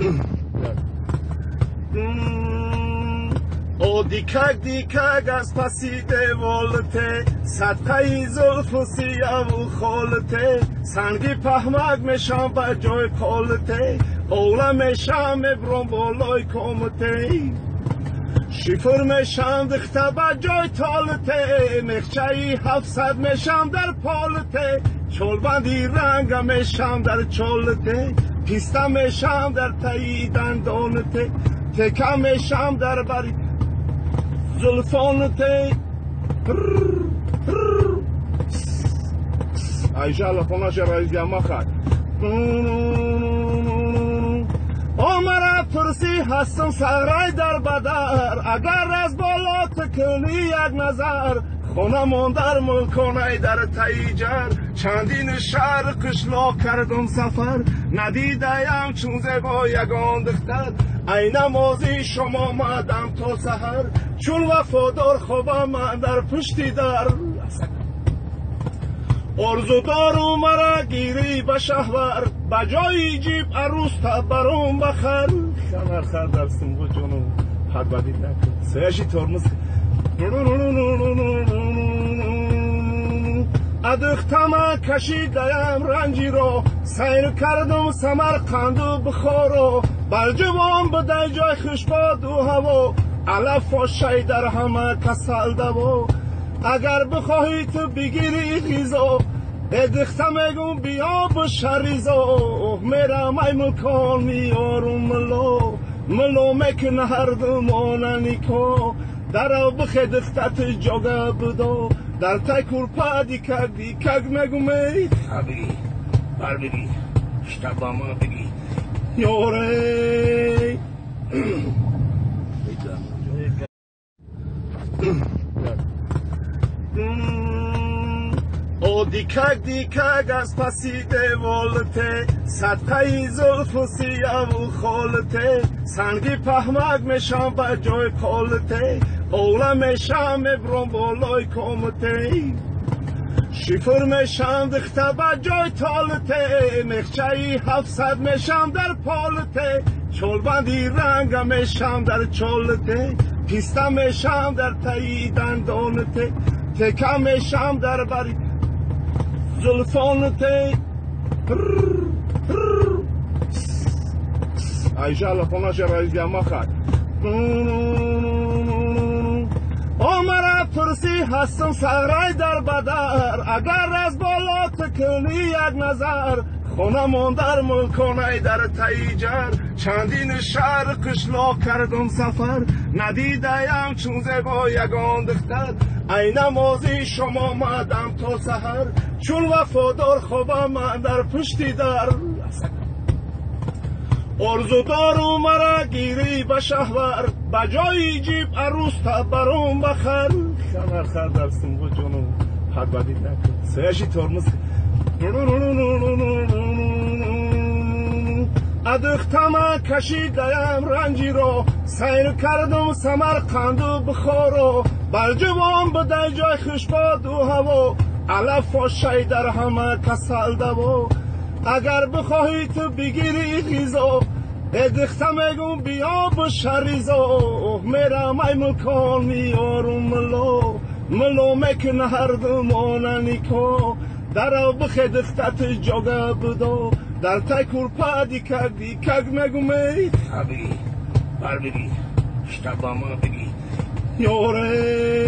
O دیکک از پسیده ولته صدقه زلف و سیاه و خولته سنگی پهمک میشم به جای کلته اولا میشم برون بالای کمته شیفر میشم دخته به جای تالته مخچهی 700 میشم در پالته چولبندی رنگ میشم در چولته پیسته میشم در تایی دندانته تکه میشم در بری زلفانته ایجال خونش رئیس جمع خد آمره ترسی هستم سرای در بدر اگر از بالا تکنی یک نظر خونمون در ملکانه در تیجر چندین شهر قشلا کردم سفر ندیدیم چون زیبا یگان دختر ای نمازی شما مدم تا سحر چون وفادار خوابم من در پشتی در ارزو دارو مرا گیری به شهور بجای جیب عروس تا برام بخر خمر خر درستم با جانم حد بدید نکن سیشی ترمز ادختم کشیدم رنجی رو سیر کردم سمرقند و بخارو برجوان بده جای خشباد و هوا علف و شی در همه کسل دوا اگر بخواهی تو بگیری غیزا ادختم اگم بیا بشریزا میرم ای ملکان میارم ملو مکن هر دمانه نیکا در او بخدختت جاگه بدا در تکور پا دیکک مگم ای بگی بر بگی شتبا ما بگی یاره O دیکک از پسیده ولته صدقه زلف و سیاه و خولته سنگی پهمک میشم به جای کلته اولا میشم برون بالای کمته شیفر میشم دخته به جای تالته مخچهی 700 میشم در پالته چولبندی رنگ میشم در چولته پیسته میشم در تایی دندانته تکه میشم در بری زلفانته ایجال خونش رئیس جمع خد آمره ترسی هستم سرای در بدر اگر از بالا تکنی یک نظر خونمون در ملکانه در تیجر چندین شهر قشلا کردم سفر ندیدیم چون زیبا یگان دختر ای نمازی شما مدم تا سحر چون وفادار خوابم من در پشتی در ارزو دارو مرا گیری به شهور بجای جیب عروس تا برام بخر خمر خر درستم با جانم حد بدید نکن سیشی ترمز ادختم کشیدم رنجی رو سیر کردم سمرقند و بخارو برجوان بده جای خشباد و هوا علف و شی در همه کسل دوا اگر بخواهی تو بگیری غیزا ادختم اگم بیا بشریزا میرم ای ملکان میارم ملو مکن هر دمانه نیکا در او بخدختت جاگه بدا در تکور پا دیکک مگم ای بگی بر بگی شتبا ما بگی یاره